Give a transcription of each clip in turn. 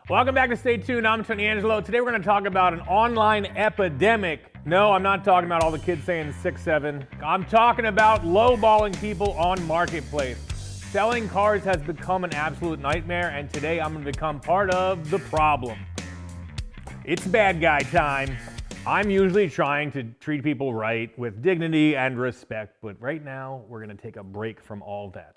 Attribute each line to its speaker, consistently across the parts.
Speaker 1: Welcome back to Stay Tuned. I'm Angelo. Today we're going to talk about an online epidemic. No, I'm not talking about all the kids saying 6'7". I'm talking about lowballing people on Marketplace. Selling cars has become an absolute nightmare, and today I'm going to become part of the problem. It's bad guy time. I'm usually trying to treat people right with dignity and respect, but right now we're going to take a break from all that.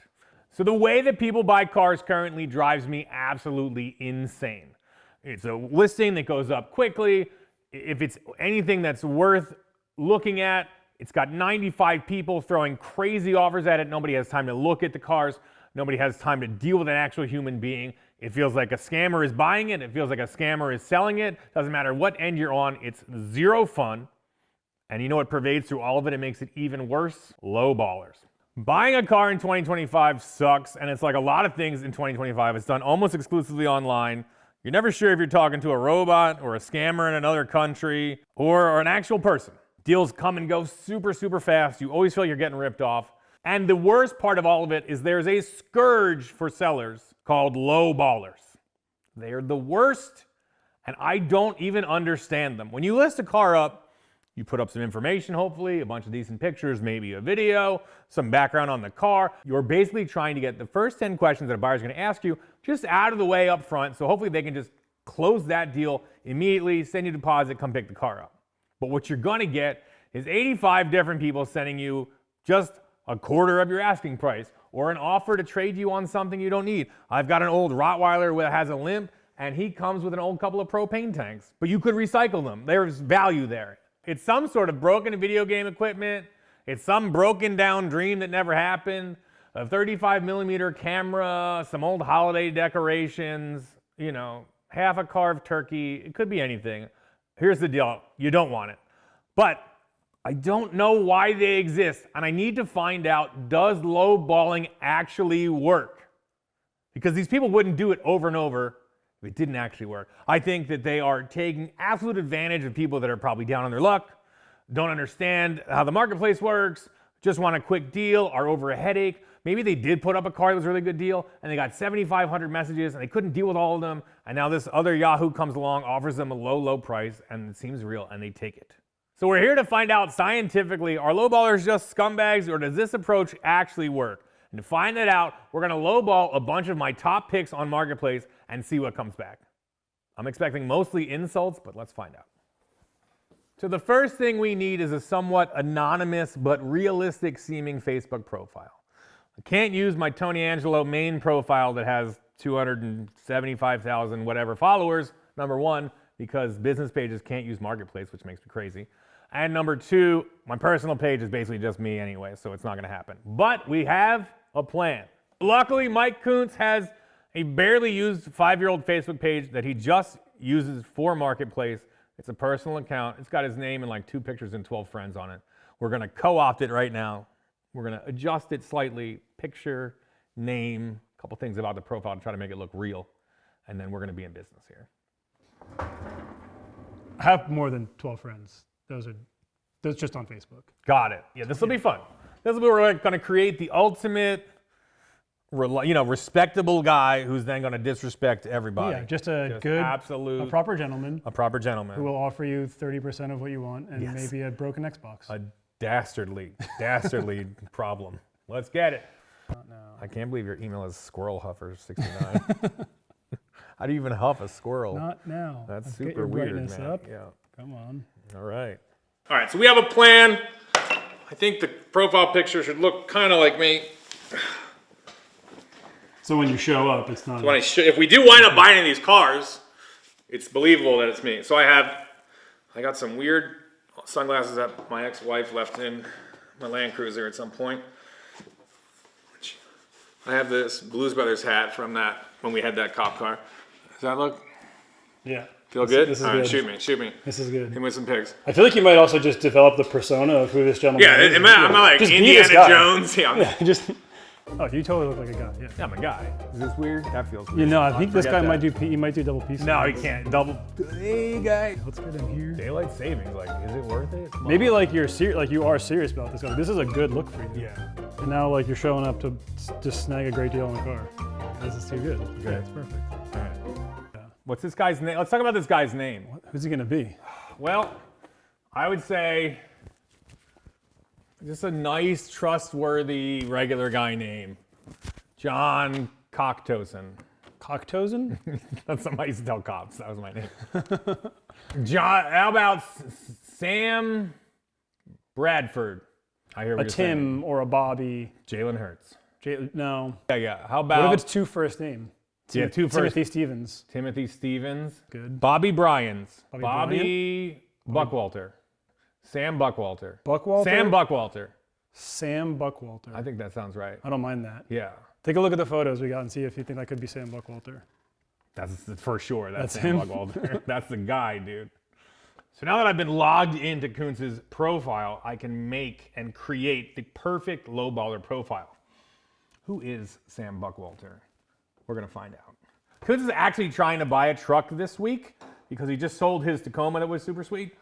Speaker 1: So the way that people buy cars currently drives me absolutely insane. It's a listing that goes up quickly. If it's anything that's worth looking at, it's got 95 people throwing crazy offers at it. Nobody has time to look at the cars. Nobody has time to deal with an actual human being. It feels like a scammer is buying it. It feels like a scammer is selling it. Doesn't matter what end you're on, it's zero fun. And you know what pervades through all of it? It makes it even worse. Lowballers. Buying a car in 2025 sucks, and it's like a lot of things in 2025. It's done almost exclusively online. You're never sure if you're talking to a robot or a scammer in another country or an actual person. Deals come and go super, super fast. You always feel you're getting ripped off. And the worst part of all of it is there's a scourge for sellers called lowballers. They're the worst, and I don't even understand them. When you list a car up, you put up some information, hopefully, a bunch of decent pictures, maybe a video, some background on the car. You're basically trying to get the first 10 questions that a buyer's gonna ask you just out of the way up front, so hopefully they can just close that deal immediately, send you a deposit, come pick the car up. But what you're gonna get is 85 different people sending you just a quarter of your asking price or an offer to trade you on something you don't need. I've got an old Rottweiler that has a limp, and he comes with an old couple of propane tanks, but you could recycle them. There's value there. It's some sort of broken video game equipment. It's some broken down dream that never happened. A 35mm camera, some old holiday decorations, you know, half a carved turkey. It could be anything. Here's the deal. You don't want it. But I don't know why they exist, and I need to find out, does lowballing actually work? Because these people wouldn't do it over and over if it didn't actually work. I think that they are taking absolute advantage of people that are probably down on their luck, don't understand how the marketplace works, just want a quick deal, are over a headache. Maybe they did put up a car that was a really good deal and they got 7,500 messages and they couldn't deal with all of them, and now this other Yahoo comes along, offers them a low price, and it seems real, and they take it. So we're here to find out scientifically, are lowballers just scumbags, or does this approach actually work? And to find that out, we're gonna lowball a bunch of my top picks on Marketplace and see what comes back. I'm expecting mostly insults, but let's find out. So the first thing we need is a somewhat anonymous but realistic seeming Facebook profile. I can't use my Tony Angelo main profile that has 275,000 whatever followers, number one, because business pages can't use Marketplace, which makes me crazy. And number two, my personal page is basically just me anyway, so it's not gonna happen. But we have a plan. Luckily, Mike Kuntz has a barely used 5-year-old Facebook page that he just uses for Marketplace. It's a personal account. It's got his name and like 2 pictures and 12 friends on it. We're gonna co-opt it right now. We're gonna adjust it slightly, picture, name, a couple things about the profile to try to make it look real. And then we're gonna be in business here.
Speaker 2: I have more than 12 friends. That's just on Facebook.
Speaker 1: Got it. Yeah, this will be fun. This will be where we're going to create the ultimate, respectable guy who's then going to disrespect everybody.
Speaker 2: Yeah, just a proper gentleman.
Speaker 1: A proper gentleman.
Speaker 2: Who will offer you 30% of what you want and maybe a broken Xbox.
Speaker 1: A dastardly problem. Let's get it.
Speaker 2: Not now.
Speaker 1: I can't believe your email is squirrelhuffer69. How do you even huff a squirrel?
Speaker 2: Not now.
Speaker 1: That's super weird, man.
Speaker 2: Up.
Speaker 1: Yeah.
Speaker 2: Come on.
Speaker 1: All right. All right, so we have a plan. I think the profile picture should look kind of like me.
Speaker 2: So when you show up, it's not...
Speaker 1: So if we do wind up buying these cars, it's believable that it's me. So I got some weird sunglasses that my ex-wife left in my Land Cruiser at some point. I have this Blues Brothers hat from that, when we had that cop car. Does that look?
Speaker 2: Yeah.
Speaker 1: Feel good?
Speaker 2: This is
Speaker 1: all right,
Speaker 2: good.
Speaker 1: shoot me.
Speaker 2: This is good.
Speaker 1: Hit me with some pics.
Speaker 2: I feel like you might also just develop the persona of who this gentleman is.
Speaker 1: Yeah, am I like
Speaker 2: just
Speaker 1: Indiana Jones? Yeah.
Speaker 2: Oh, you totally look like a guy.
Speaker 1: Yeah, I'm a guy. Is this weird? That feels weird.
Speaker 2: You know, I think this guy might do double PC.
Speaker 1: No, he can't. Double. Hey, guy.
Speaker 2: Let's get in here.
Speaker 1: Daylight savings. Like, is it worth it?
Speaker 2: Maybe like you are serious about this. Like, this is a good look for you.
Speaker 1: Yeah.
Speaker 2: And now like you're showing up to just snag a great deal on the car. This is too good.
Speaker 1: Okay.
Speaker 2: Yeah, it's perfect.
Speaker 1: All right. What's this guy's name? Let's talk about this guy's name.
Speaker 2: Who's he gonna be?
Speaker 1: Well, I would say just a nice, trustworthy, regular guy name. John Cocktosen.
Speaker 2: Cocktosen?
Speaker 1: That's something I used to tell cops. That was my name. John, how about Sam Bradford? I hear what
Speaker 2: A
Speaker 1: you're
Speaker 2: Tim
Speaker 1: saying.
Speaker 2: or a Bobby.
Speaker 1: Jalen Hurts.
Speaker 2: No.
Speaker 1: Yeah. How about...
Speaker 2: What if it's two first name?
Speaker 1: Yeah, two first.
Speaker 2: Timothy Stevens.
Speaker 1: Timothy Stevens.
Speaker 2: Good.
Speaker 1: Bobby Bryans.
Speaker 2: Bobby
Speaker 1: Buckwalter. Sam Buckwalter.
Speaker 2: Buckwalter?
Speaker 1: Sam Buckwalter.
Speaker 2: Sam Buckwalter.
Speaker 1: I think that sounds right.
Speaker 2: I don't mind that.
Speaker 1: Yeah.
Speaker 2: Take a look at the photos we got and see if you think that could be Sam Buckwalter.
Speaker 1: That's for sure. That's Sam
Speaker 2: him?
Speaker 1: Buckwalter. That's the guy, dude. So now that I've been logged into Kuntz's profile, I can make and create the perfect lowballer profile. Who is Sam Buckwalter? We're going to find out. Kuntz is actually trying to buy a truck this week because he just sold his Tacoma that was super sweet.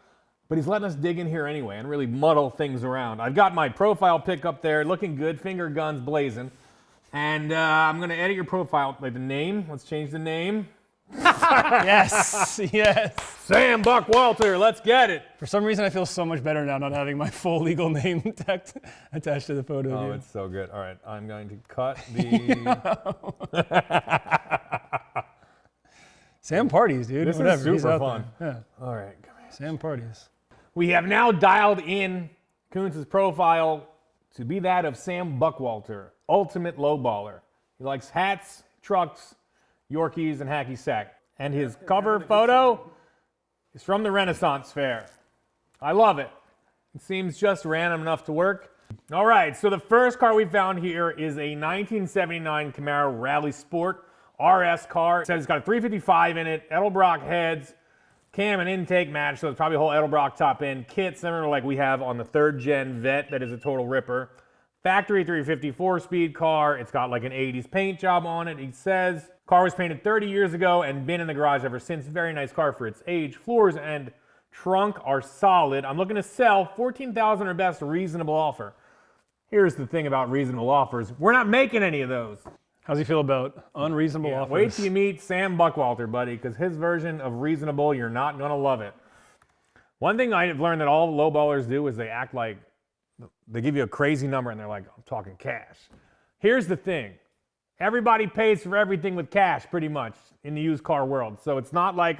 Speaker 1: But he's letting us dig in here anyway and really muddle things around. I've got my profile pic up there, looking good, finger guns blazing. And I'm going to edit your profile, like the name. Let's change the name.
Speaker 2: Yes, yes.
Speaker 1: Sam Buckwalter, let's get it.
Speaker 2: For some reason, I feel so much better now not having my full legal name attached to the photo.
Speaker 1: Oh,
Speaker 2: dude.
Speaker 1: it's so good. All right, I'm going to cut the...
Speaker 2: Sam parties, dude.
Speaker 1: This
Speaker 2: Whatever.
Speaker 1: is
Speaker 2: He's
Speaker 1: super
Speaker 2: out
Speaker 1: fun.
Speaker 2: there.
Speaker 1: All right, come here.
Speaker 2: Yeah. Sam parties.
Speaker 1: We have now dialed in Kuntz's profile to be that of Sam Buckwalter, ultimate lowballer. He likes hats, trucks, Yorkies, and hacky sack. And his cover photo is from the Renaissance Fair. I love it. It seems just random enough to work. All right, so the first car we found here is a 1979 Camaro Rally Sport RS car. It says it's got a 355 in it, Edelbrock heads, cam and intake match, so it's probably a whole Edelbrock top end kit, similar to like we have on the 3rd gen Vet that is a total ripper. Factory 354 speed car. It's got like an 80s paint job on it. He says car was painted 30 years ago and been in the garage ever since. Very nice car for its age. Floors and trunk are solid. I'm looking to sell $14,000 or best, reasonable offer. Here's the thing about reasonable offers. We're not making any of those.
Speaker 2: How's he feel about unreasonable offers?
Speaker 1: Wait till you meet Sam Buckwalter, buddy, because his version of reasonable, you're not going to love it. One thing I've learned that all lowballers do is they act like they give you a crazy number and they're like, I'm talking cash. Here's the thing. Everybody pays for everything with cash pretty much in the used car world. So it's not like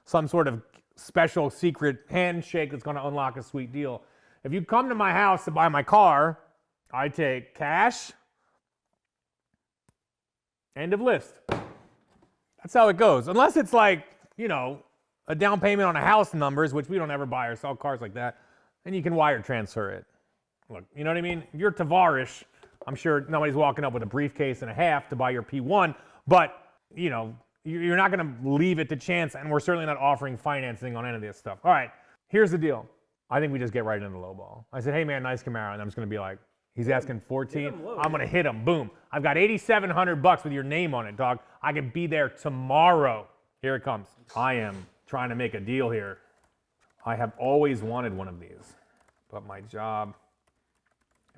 Speaker 1: some sort of special secret handshake that's going to unlock a sweet deal. If you come to my house to buy my car, I take cash, end of list. That's how it goes. Unless it's like, you know, a down payment on a house numbers, which we don't ever buy or sell cars like that, and you can wire transfer it. Look, you know what I mean? If you're Tavarish, I'm sure nobody's walking up with a briefcase and a half to buy your P1, but, you know, you're not going to leave it to chance, and we're certainly not offering financing on any of this stuff. All right, here's the deal. I think we just get right into the low ball. I said, hey, man, nice Camaro, and I'm just going to be like, he's asking 14. I'm going to hit him. Boom. I've got $8,700 with your name on it, dog. I can be there tomorrow. Here it comes. I am trying to make a deal here. I have always wanted one of these, but my job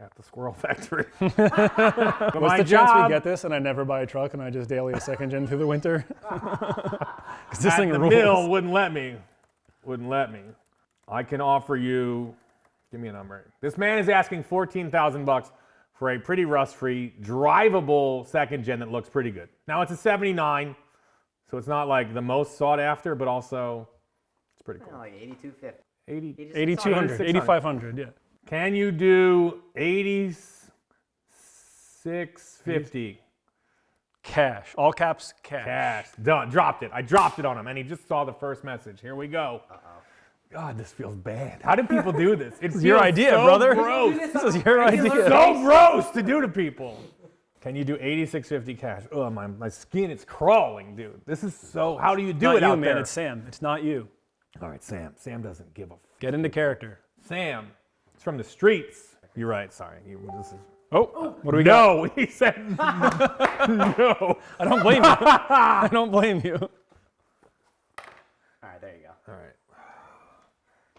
Speaker 1: at the squirrel factory.
Speaker 2: What's the chance we get this and I never buy a truck and I just daily a 2nd gen through the winter? Because this thing
Speaker 1: the
Speaker 2: rules.
Speaker 1: mill wouldn't let me. Wouldn't let me. I can offer you, give me a number. This man is asking $14,000 for a pretty rust-free, drivable 2nd gen that looks pretty good. Now it's a 79, so it's not like the most sought after, but also it's pretty cool.
Speaker 3: Like 8250.
Speaker 2: 8,200, 8,500, yeah.
Speaker 1: Can you do 8650?
Speaker 2: Cash, all caps, cash.
Speaker 1: Cash. Done. Dropped it. I dropped it on him, and he just saw the first message. Here we go. God, this feels bad. How do people do this? It's
Speaker 2: your idea,
Speaker 1: so
Speaker 2: brother.
Speaker 1: Gross.
Speaker 2: This is your idea.
Speaker 1: So gross to do to people. Can you do 8650 cash? Oh, my skin is crawling, dude. This is so. How do you do
Speaker 2: Not
Speaker 1: it
Speaker 2: you,
Speaker 1: out
Speaker 2: man.
Speaker 1: there?
Speaker 2: It's Sam. It's not you.
Speaker 1: All right, Sam. Sam doesn't give a.
Speaker 2: Get into character.
Speaker 1: Sam. It's from the streets. You're right. Sorry. This is.
Speaker 2: Oh, what do we got?
Speaker 1: No, he said no.
Speaker 2: I don't blame you. I don't blame you.
Speaker 3: All right, there you go.
Speaker 1: All right.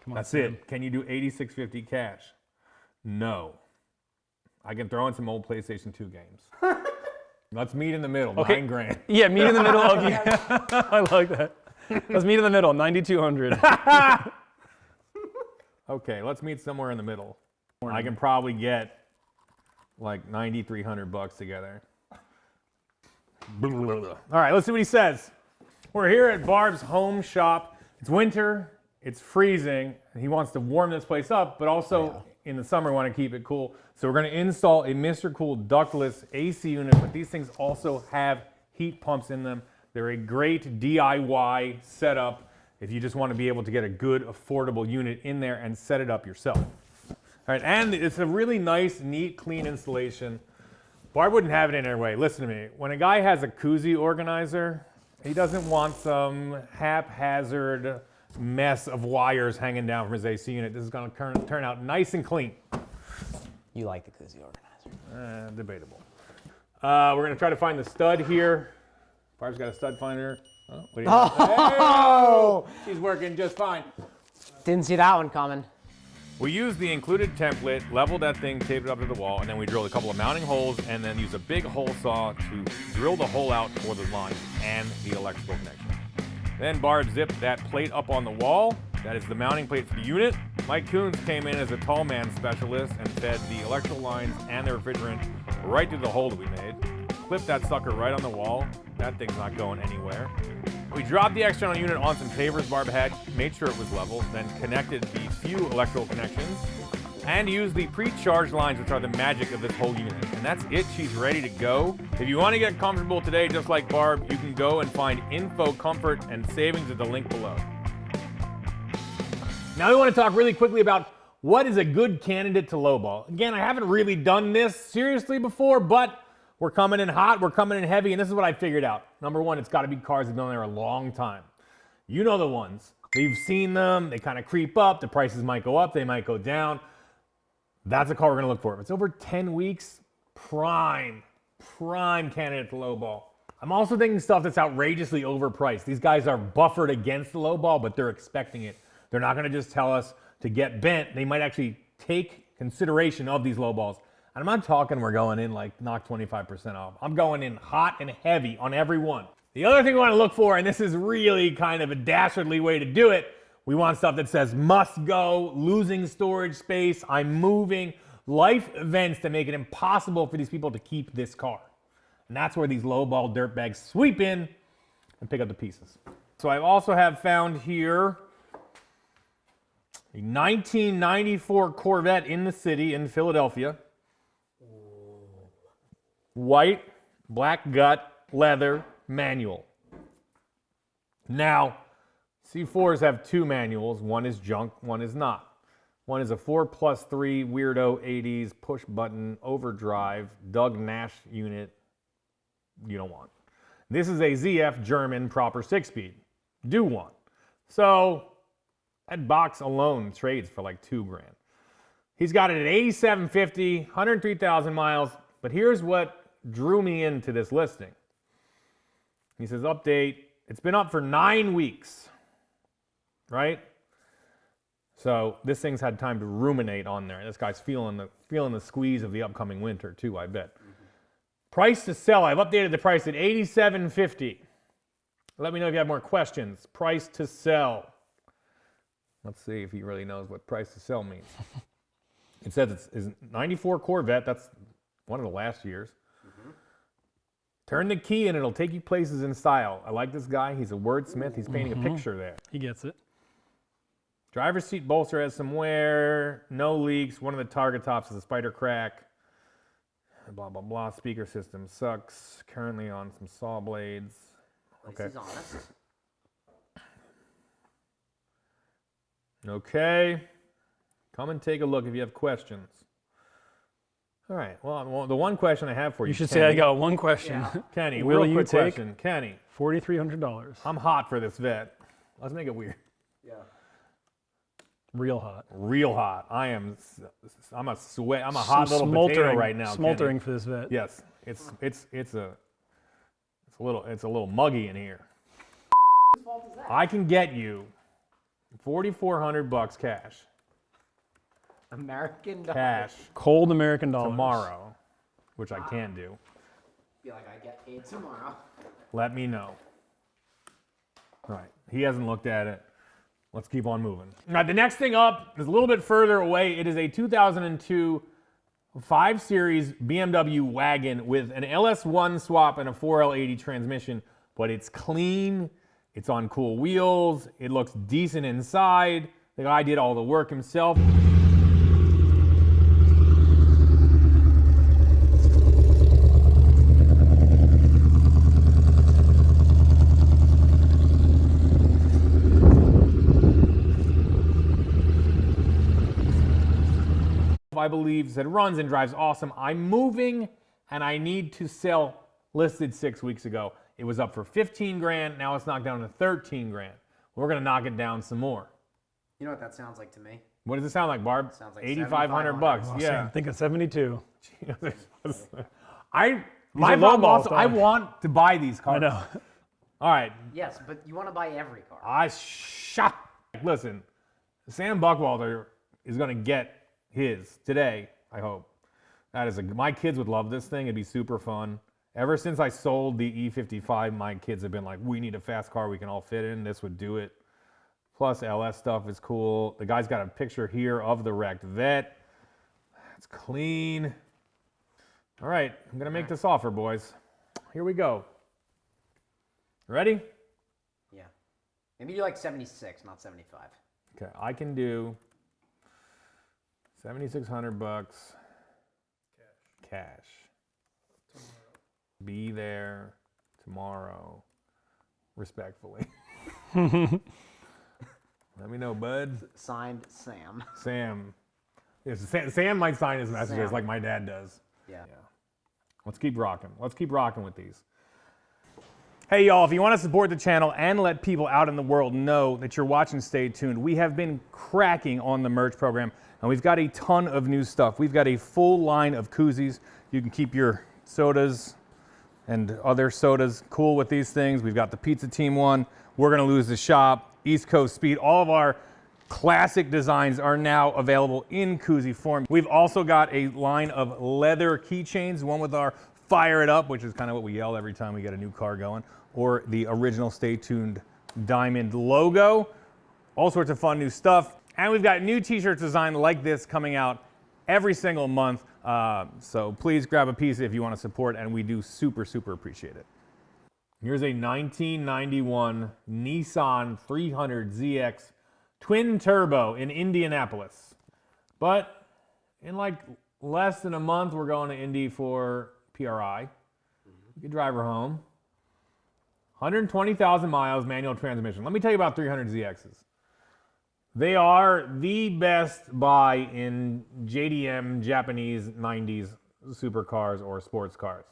Speaker 2: Come on,
Speaker 1: That's
Speaker 2: Sam.
Speaker 1: it. Can you do 8650 cash? No. I can throw in some old PlayStation 2 games. Let's meet in the middle,
Speaker 2: Okay.
Speaker 1: 9 grand.
Speaker 2: Yeah, meet in the middle. Okay. I like that. Let's meet in the middle, 9,200.
Speaker 1: Okay, let's meet somewhere in the middle. I can probably get like 9,300 bucks together. All right, let's see what he says. We're here at Barb's home shop. It's winter, it's freezing, and he wants to warm this place up, but also in the summer want to keep it cool. So we're going to install a Mr. Cool ductless AC unit, but these things also have heat pumps in them. They're a great DIY setup if you just want to be able to get a good, affordable unit in there and set it up yourself. All right, and it's a really nice, neat, clean installation. Barb wouldn't have it in her way. Listen to me. When a guy has a koozie organizer, he doesn't want some haphazard mess of wires hanging down from his AC unit. This is going to turn out nice and clean.
Speaker 3: You like the koozie organizer.
Speaker 1: Debatable. We're going to try to find the stud here. Barb's got a stud finder. Oh, what do you
Speaker 3: Oh!
Speaker 1: Hey, she's working just fine.
Speaker 3: Didn't see that one coming.
Speaker 1: We used the included template, leveled that thing, taped it up to the wall, and then we drilled a couple of mounting holes and then used a big hole saw to drill the hole out for the line and the electrical connection. Then Barb zipped that plate up on the wall. That is the mounting plate for the unit. Mike Coons came in as a tall man specialist and fed the electrical lines and the refrigerant right through the hole that we made. Clipped that sucker right on the wall. That thing's not going anywhere. We dropped the external unit on some pavers Barb had, made sure it was level, then connected the few electrical connections, and used the pre-charged lines, which are the magic of this whole unit. And that's it, she's ready to go. If you want to get comfortable today, just like Barb, you can go and find info, comfort, and savings at the link below. Now we want to talk really quickly about what is a good candidate to lowball. Again, I haven't really done this seriously before, but we're coming in hot, we're coming in heavy, and this is what I figured out. Number one, it's got to be cars that have been there a long time. You know the ones. You've seen them, they kind of creep up, the prices might go up, they might go down. That's a car we're going to look for. If it's over 10 weeks, prime candidate to lowball. I'm also thinking stuff that's outrageously overpriced. These guys are buffered against the lowball, but they're expecting it. They're not going to just tell us to get bent. They might actually take consideration of these lowballs. And I'm not talking we're going in like knock 25% off. I'm going in hot and heavy on every one. The other thing we want to look for, and this is really kind of a dastardly way to do it, we want stuff that says must go, losing storage space, I'm moving, life events that make it impossible for these people to keep this car. And that's where these lowball dirtbags sweep in and pick up the pieces. So I also have found here a 1994 Corvette in the city in Philadelphia. White, black gut, leather, manual. Now, C4s have two manuals. One is junk, one is not. One is a 4+3 weirdo 80s push button overdrive Doug Nash unit you don't want. This is a ZF German proper 6-speed. Do want. So that box alone trades for like $2 grand. He's got it at 8750, 103,000 miles. But here's what drew me into this listing. He says, update, it's been up for 9 weeks, right? So this thing's had time to ruminate on there. This guy's feeling the squeeze of the upcoming winter too, I bet. Mm-hmm. Price to sell, I've updated the price at $87.50. Let me know if you have more questions. Price to sell. Let's see if he really knows what price to sell means. It says it's 94 Corvette, that's one of the last years. Mm-hmm. Turn the key and it'll take you places in style. I like this guy, he's a wordsmith, he's painting a picture there.
Speaker 2: He gets it.
Speaker 1: Driver's seat bolster has some wear, no leaks, one of the target tops is a spider crack. Blah, blah, blah, speaker system sucks, currently on some saw blades.
Speaker 3: Okay. This is honest.
Speaker 1: Okay, come and take a look if you have questions. All right, well, the one question I have for you,
Speaker 2: You should
Speaker 1: Kenny,
Speaker 2: say I got one question.
Speaker 3: Yeah.
Speaker 1: Kenny,
Speaker 2: Will
Speaker 1: real
Speaker 2: you
Speaker 1: quick
Speaker 2: take
Speaker 1: question. Kenny,
Speaker 2: $4,300.
Speaker 1: I'm hot for this vet. Let's make it weird.
Speaker 3: Yeah.
Speaker 2: Real hot.
Speaker 1: Real hot. I'm a hot little potato right now.
Speaker 2: Smoldering
Speaker 1: Kenny.
Speaker 2: for this vet.
Speaker 1: Yes, it's a little muggy in here.
Speaker 3: Whose fault is that?
Speaker 1: I can get you $4,400 cash.
Speaker 3: American dollars.
Speaker 1: Cash
Speaker 2: Cold American dollars.
Speaker 1: tomorrow, which I can do.
Speaker 3: Be like, I get paid tomorrow.
Speaker 1: Let me know. All right, he hasn't looked at it. Let's keep on moving. All right, the next thing up is a little bit further away. It is a 2002 5 Series BMW wagon with an LS1 swap and a 4L80 transmission, but it's clean. It's on cool wheels. It looks decent inside. The guy did all the work himself. I believe said runs and drives awesome. I'm moving and I need to sell. Listed 6 weeks ago. It was up for 15 grand. Now it's knocked down to 13 grand. We're gonna knock it down some more.
Speaker 3: You know what that sounds like to me?
Speaker 1: What does it sound like, Barb?
Speaker 3: Sounds like
Speaker 1: 8,500 bucks.
Speaker 2: Oh,
Speaker 1: Yeah.
Speaker 2: I'm thinking 72.
Speaker 1: My mom also. I want to buy these cars.
Speaker 2: I know.
Speaker 1: All right.
Speaker 3: Yes, but you want to buy every car.
Speaker 1: Listen, Sam Buckwalter is gonna get his today. I hope. That is my kids would love this thing. It'd be super fun. Ever since I sold the E55, my kids have been like, we need a fast car we can all fit in. This would do it. Plus, LS stuff is cool. The guy's got a picture here of the wrecked vet. It's clean. All right, I'm going to make this offer, boys. Here we go. Ready?
Speaker 3: Yeah. Maybe you like 76, not 75.
Speaker 1: Okay, I can do 7,600 bucks. Cash. Be there tomorrow, respectfully. Let me know, bud.
Speaker 3: Signed, Sam.
Speaker 1: Sam. Yes, Sam might sign his messages
Speaker 3: Sam.
Speaker 1: like my dad does.
Speaker 3: Yeah.
Speaker 1: Let's keep rocking. Let's keep rocking with these. Hey, y'all, if you want to support the channel and let people out in the world know that you're watching Stay Tuned, we have been cracking on the merch program, and we've got a ton of new stuff. We've got a full line of koozies. You can keep your sodas and other sodas cool with these things. We've got the Pizza Team one. We're gonna lose the shop. East Coast Speed. All of our classic designs are now available in koozie form. We've also got a line of leather keychains, one with our Fire It Up, which is kind of what we yell every time we get a new car going, or the original Stay Tuned diamond logo. All sorts of fun new stuff. And we've got new t-shirts designed like this coming out every single month. So please grab a piece if you want to support, and we do super, super appreciate it. Here's a 1991 Nissan 300ZX twin turbo in Indianapolis. But in like less than a month, we're going to Indy for PRI. You can drive her home. 120,000 miles, manual transmission. Let me tell you about 300ZXs. They are the best buy in JDM Japanese 90s supercars or sports cars.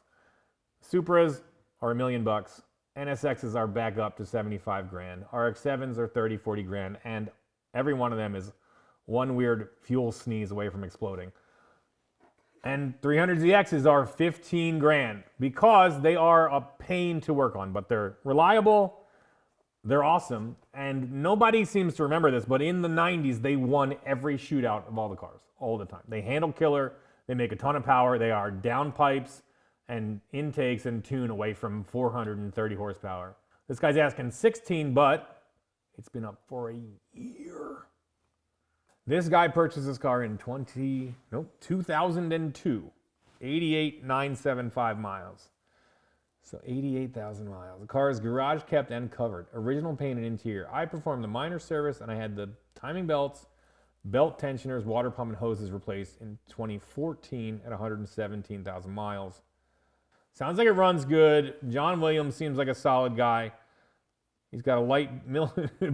Speaker 1: Supras are $1 million. NSXs are back up to 75 grand. RX-7s are 30, 40 grand. And every one of them is one weird fuel sneeze away from exploding. And 300ZXs are 15 grand because they are a pain to work on, but they're reliable. They're awesome, and nobody seems to remember this, but in the 90s, they won every shootout of all the cars, all the time. They handle killer, they make a ton of power, they are downpipes and intakes and tune away from 430 horsepower. This guy's asking 16, but it's been up for a year. This guy purchased this car in 2002, 88,975 miles. So 88,000 miles. The car is garage kept and covered. Original paint and interior. I performed the minor service and I had the timing belts, belt tensioners, water pump, and hoses replaced in 2014 at 117,000 miles. Sounds like it runs good. John Williams seems like a solid guy. He's got a light,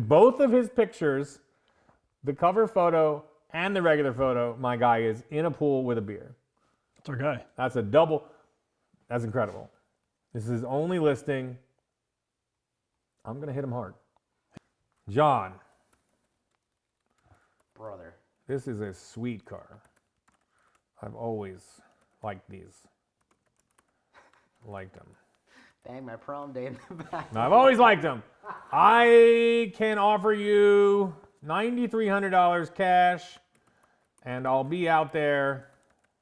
Speaker 1: both of his pictures, the cover photo and the regular photo, my guy is in a pool with a beer.
Speaker 2: That's our guy.
Speaker 1: That's a double. That's incredible. This is his only listing. I'm going to hit him hard. John.
Speaker 3: Brother.
Speaker 1: This is a sweet car. I've always liked these. Liked them.
Speaker 3: Bang my prom day in the back.
Speaker 1: I've always liked them. I can offer you $9,300 cash, and I'll be out there.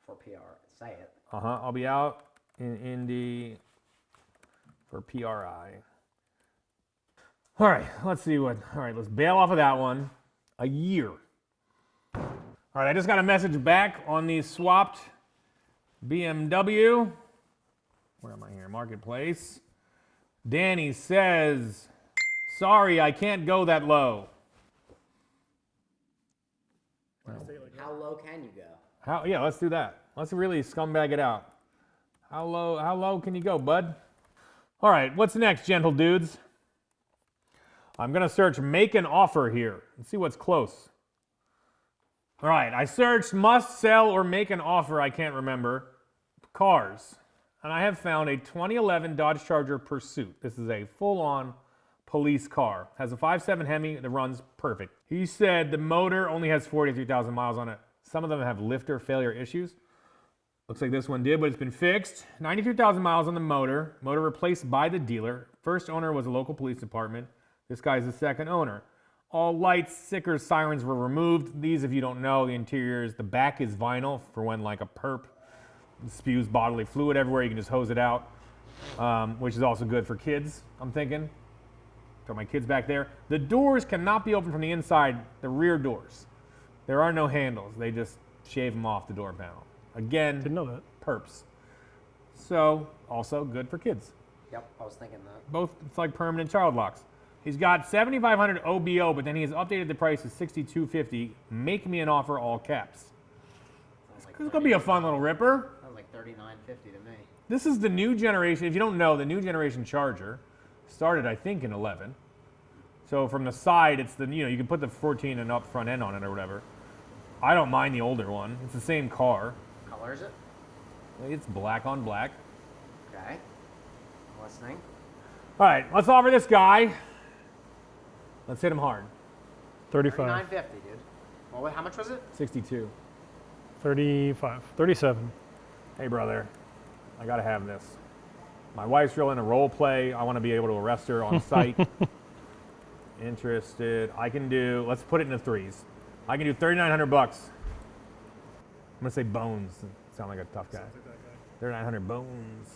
Speaker 3: For PR. Say it.
Speaker 1: I'll be out in Indy for PRI. All right, let's see what. All right, let's bail off of that one. A year. All right, I just got a message back on the swapped BMW. Where am I here? Marketplace. Danny says, sorry, I can't go that low.
Speaker 3: How low can you go?
Speaker 1: Yeah, let's do that. Let's really scumbag it out. How low can you go, bud? All right, what's next, gentle dudes? I'm gonna search make an offer here and see what's close. All right, I searched must sell or make an offer, I can't remember, cars. And I have found a 2011 Dodge Charger Pursuit. This is a full-on police car. Has a 5.7 Hemi that runs perfect. He said the motor only has 43,000 miles on it. Some of them have lifter failure issues. Looks like this one did, but it's been fixed. 92,000 miles on the motor. Motor replaced by the dealer. First owner was a local police department. This guy's the second owner. All lights, stickers, sirens were removed. These, if you don't know, the interiors, the back is vinyl for when like a perp spews bodily fluid everywhere, you can just hose it out, which is also good for kids, I'm thinking. Throw my kids back there. The doors cannot be opened from the inside, the rear doors. There are no handles. They just shave them off the door panel. Again,
Speaker 2: Didn't know that.
Speaker 1: perps. So, also good for kids.
Speaker 3: Yep, I was thinking that.
Speaker 1: Both, it's like permanent child locks. He's got 7,500 OBO, but then he has updated the price to 6,250. Make me an offer, all caps. This is gonna be a fun little ripper.
Speaker 3: Sounds like $39.50 to me.
Speaker 1: This is the new generation. If you don't know, the new generation Charger started, I think, in 11. So from the side, it's the, you can put the 14 and up front end on it or whatever. I don't mind the older one. It's the same car.
Speaker 3: What color is it?
Speaker 1: It's black on black.
Speaker 3: Okay. I'm listening.
Speaker 1: All right, let's offer this guy. Let's hit him hard.
Speaker 2: 35.
Speaker 3: $39.50, dude. Well, how much was it?
Speaker 1: 62.
Speaker 2: 35. 37.
Speaker 1: Hey, brother, I gotta have this. My wife's real into role play. I want to be able to arrest her on site. Interested. I can do, let's put it in the threes. I can do 3,900 bucks. I'm gonna say bones. Sound like a tough guy. 3,900 bones.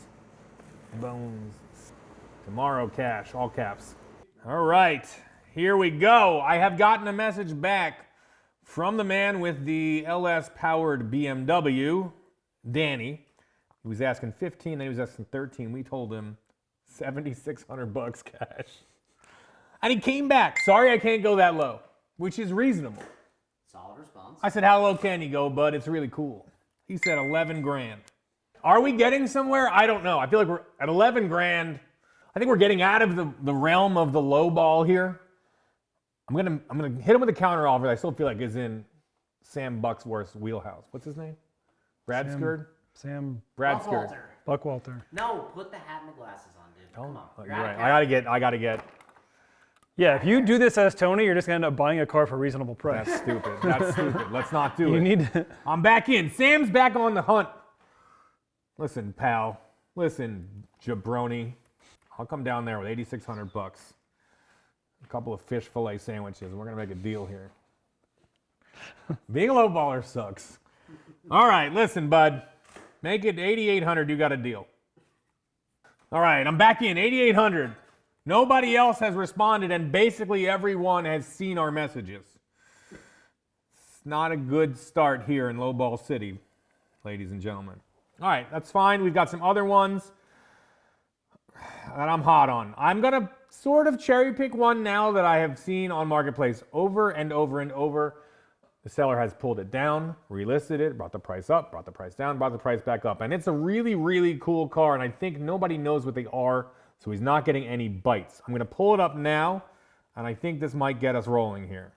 Speaker 1: Bones. Tomorrow cash, all caps. All right, here we go. I have gotten a message back from the man with the LS powered BMW, Danny. He was asking 15, then he was asking 13. We told him 7,600 bucks cash. And he came back. Sorry, I can't go that low, which is reasonable.
Speaker 3: Solid response.
Speaker 1: I said, how low can you go, bud? It's really cool. He said 11 grand. Are we getting somewhere? I don't know. I feel like we're at 11 grand. I think we're getting out of the realm of the low ball here. I'm gonna hit him with a counter offer that I still feel like is in Sam Bucksworth's wheelhouse. What's his name? Brad Skird?
Speaker 2: Sam
Speaker 1: Brad Skird.
Speaker 2: Buckwalter.
Speaker 3: No, put the hat and the glasses on, dude. Come on.
Speaker 1: You're right. I gotta get.
Speaker 2: Yeah, if you do this as Tony, you're just gonna end up buying a car for a reasonable price.
Speaker 1: That's stupid. That's stupid. Let's not do it.
Speaker 2: You need to.
Speaker 1: I'm back in. Sam's back on the hunt. Listen, pal. Listen, jabroni. I'll come down there with 8,600 bucks. A couple of fish fillet sandwiches, and we're gonna make a deal here. Being a low baller sucks. All right, listen, bud. Make it 8,800, you got a deal. All right, I'm back in, 8,800. Nobody else has responded, and basically everyone has seen our messages. It's not a good start here in Lowball City, ladies and gentlemen. All right, that's fine. We've got some other ones that I'm hot on. I'm gonna sort of cherry pick one now that I have seen on Marketplace over and over and over. The seller has pulled it down, relisted it, brought the price up, brought the price down, brought the price back up. And it's a really, really cool car, and I think nobody knows what they are, so he's not getting any bites. I'm gonna pull it up now, and I think this might get us rolling here.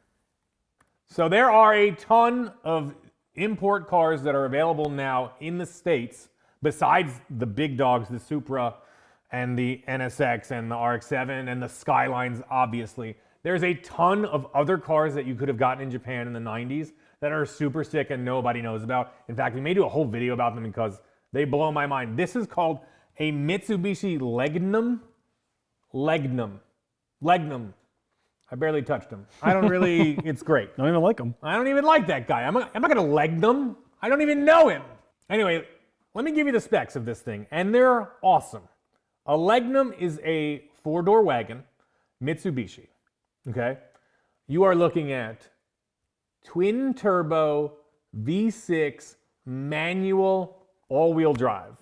Speaker 1: So there are a ton of import cars that are available now in the States, besides the big dogs, the Supra and the NSX and the RX-7 and the Skylines, obviously. There's a ton of other cars that you could have gotten in Japan in the 90s that are super sick and nobody knows about. In fact, we may do a whole video about them because they blow my mind. This is called a Mitsubishi Legnum. Legnum. I barely touched him. I don't really, it's great.
Speaker 2: Don't even like them.
Speaker 1: I don't even like that guy. Am I gonna leg them? I don't even know him. Anyway, let me give you the specs of this thing, and they're awesome. A Legnum is a 4-door wagon, Mitsubishi, okay? You are looking at twin turbo V6 manual all-wheel drive.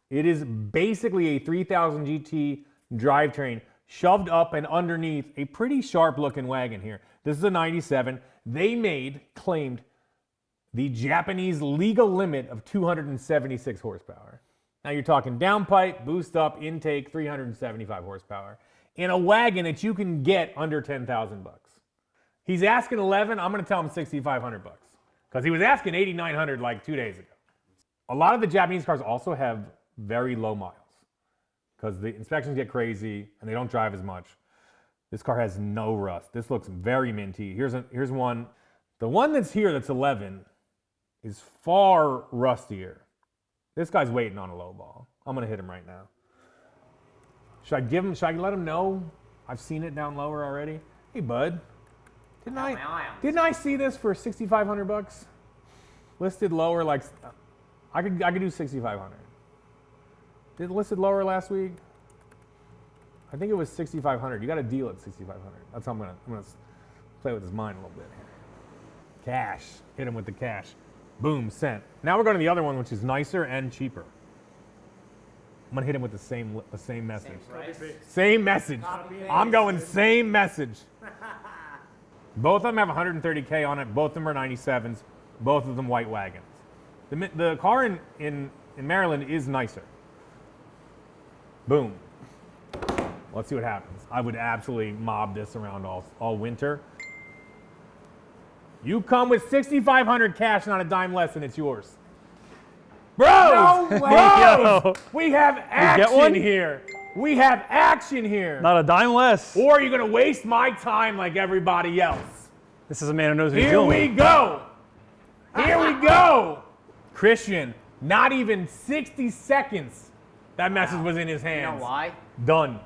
Speaker 1: It is basically a 3000 GT drivetrain shoved up and underneath a pretty sharp-looking wagon here. This is a 97. They claimed the Japanese legal limit of 276 horsepower. Now you're talking downpipe, boost up, intake, 375 horsepower. In a wagon that you can get under 10,000 bucks. He's asking 11, I'm gonna tell him 6,500 bucks. Because he was asking 8,900 like 2 days ago. A lot of the Japanese cars also have very low miles because the inspections get crazy and they don't drive as much. This car has no rust. This looks very minty. Here's one. The one that's here that's 11 is far rustier. This guy's waiting on a low ball. I'm gonna hit him right now. Should I let him know I've seen it down lower already? Hey bud, didn't I see this for 6,500 bucks? Listed lower, like I could do 6,500. Did it listed lower last week? I think it was 6,500. You got a deal at 6,500. That's how I'm gonna play with his mind a little bit here. Cash, hit him with the cash. Boom, sent. Now we're going to the other one, which is nicer and cheaper. I'm gonna hit him with the same message. Same message. I'm going same message. Both of them have 130K on it. Both of them are 97s. Both of them white wagons. The car in Maryland is nicer. Boom. Let's see what happens. I would absolutely mob this around all winter. You come with 6,500 cash, not a dime less, and it's yours. Bros! No way! Bros! We have action here. We have action here.
Speaker 2: Not a dime less.
Speaker 1: Or are you going to waste my time like everybody else?
Speaker 2: This is a man who knows what he's doing.
Speaker 1: Here we go. Here we go. Christian, not even 60 seconds that message was in his hands.
Speaker 3: You know why?
Speaker 1: Done.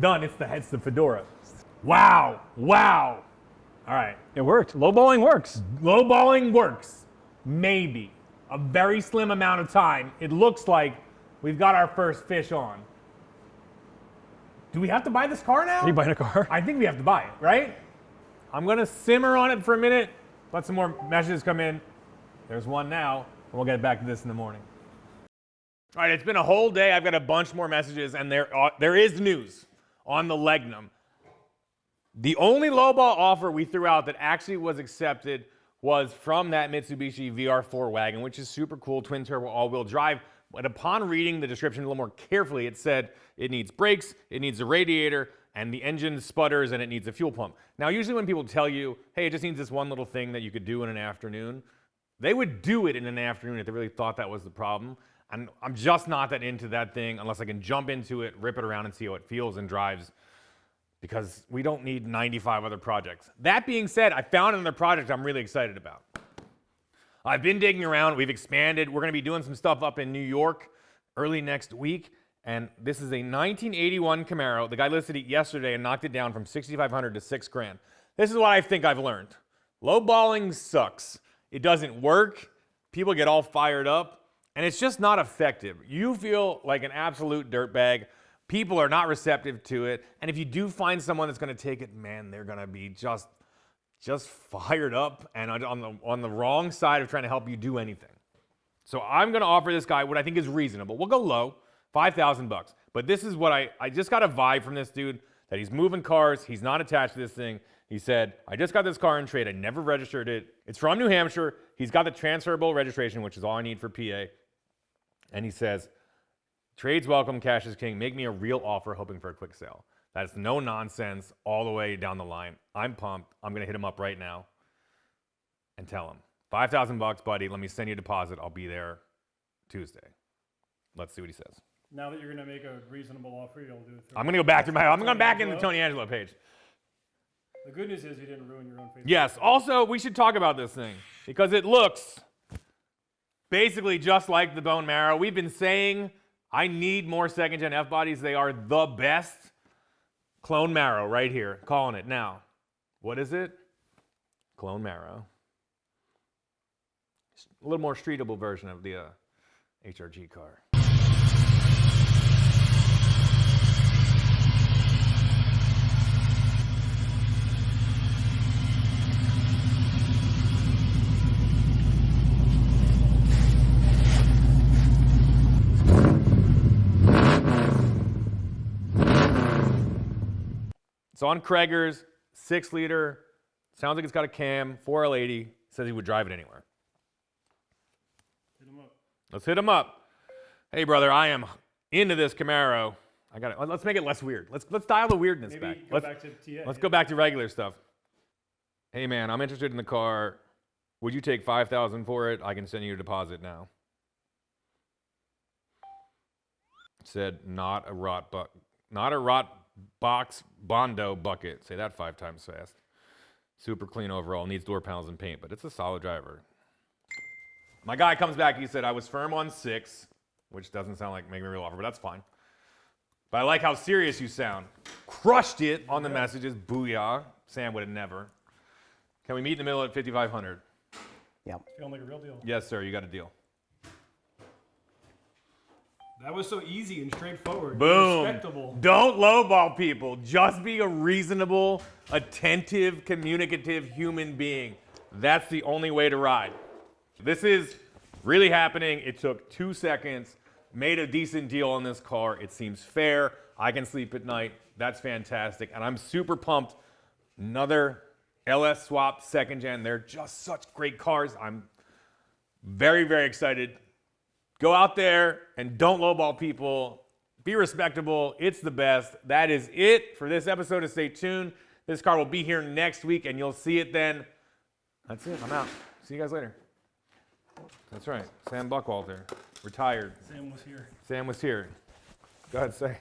Speaker 1: Done. It's the fedora. Wow. Wow. All right.
Speaker 2: It worked. Lowballing works.
Speaker 1: Lowballing works. Maybe. A very slim amount of time. It looks like we've got our first fish on. Do we have to buy this car now?
Speaker 2: Are you buying a car?
Speaker 1: I think we have to buy it, right? I'm going to simmer on it for a minute, let some more messages come in. There's one now, and we'll get back to this in the morning. All right, it's been a whole day. I've got a bunch more messages, and there is news on the Legnum. The only lowball offer we threw out that actually was accepted was from that Mitsubishi VR4 wagon, which is super cool, twin turbo all-wheel drive. But upon reading the description a little more carefully, it said it needs brakes, it needs a radiator, and the engine sputters, and it needs a fuel pump. Now, usually when people tell you, hey, it just needs this one little thing that you could do in an afternoon, they would do it in an afternoon if they really thought that was the problem. And I'm just not that into that thing unless I can jump into it, rip it around, and see how it feels and drives, because we don't need 95 other projects. That being said, I found another project I'm really excited about. I've been digging around. We've expanded. We're going to be doing some stuff up in New York early next week. And this is a 1981 Camaro. The guy listed it yesterday and knocked it down from 6,500 to $6,000. This is what I think I've learned. Lowballing sucks. It doesn't work. People get all fired up, and it's just not effective. You feel like an absolute dirtbag. People are not receptive to it. And if you do find someone that's going to take it, man, they're going to be just fired up and on the wrong side of trying to help you do anything. So I'm going to offer this guy what I think is reasonable. We'll go low, 5,000 bucks. But this is what I just got a vibe from this dude that he's moving cars. He's not attached to this thing. He said, I just got this car in trade. I never registered it. It's from New Hampshire. He's got the transferable registration, which is all I need for PA. And he says, trade's welcome, cash is king. Make me a real offer, hoping for a quick sale. That's no nonsense all the way down the line. I'm pumped. I'm going to hit him up right now and tell him, 5,000 bucks, buddy. Let me send you a deposit. I'll be there Tuesday. Let's see what he says.
Speaker 2: Now that you're going to make a reasonable offer, you'll do it through.
Speaker 1: I'm going to go back to I'm going back in the Tony Angelo page.
Speaker 2: The good news is you didn't ruin your own Facebook.
Speaker 1: Yes. Also, we should talk about this thing because it looks basically just like the bone marrow. We've been saying I need more second-gen F-bodies. They are the best. Clone marrow right here. Calling it now. What is it? Clone marrow. A little more streetable version of the HRG car. It's on Krager's, 6-liter. Sounds like it's got a cam, 4L80. Says he would drive it anywhere.
Speaker 2: Hit him up.
Speaker 1: Let's hit him up. Hey, brother, I am into this Camaro. I got it. Let's make it less weird. Let's dial the weirdness back.
Speaker 2: Maybe go back to TA.
Speaker 1: Let's go back to regular stuff. Hey, man, I'm interested in the car. Would you take $5,000 for it? I can send you a deposit now. It said not a rot box Bondo bucket. Say that 5 times fast. Super clean overall. Needs door panels and paint, but it's a solid driver. My guy comes back. He said I was firm on 6, which doesn't sound like making a real offer, but that's fine. But I like how serious you sound. Crushed it on the messages. Booyah. Sam would have never. Can we meet in the middle at 5,500?
Speaker 3: Yep.
Speaker 2: Feeling like a real deal.
Speaker 1: Yes, sir. You got a deal.
Speaker 2: That was so easy and straightforward.
Speaker 1: Boom.
Speaker 2: Respectable.
Speaker 1: Don't lowball people. Just be a reasonable, attentive, communicative human being. That's the only way to ride. This is really happening. It took 2 seconds. Made a decent deal on this car. It seems fair. I can sleep at night. That's fantastic. And I'm super pumped. Another LS swap 2nd gen. They're just such great cars. I'm very, very excited. Go out there and don't lowball people. Be respectable. It's the best. That is it for this episode of Stay Tuned. This car will be here next week, and you'll see it then. That's it. I'm out. See you guys later. That's right. Sam Buckwalter, retired.
Speaker 2: Sam was here.
Speaker 1: Sam was here. Go ahead, say.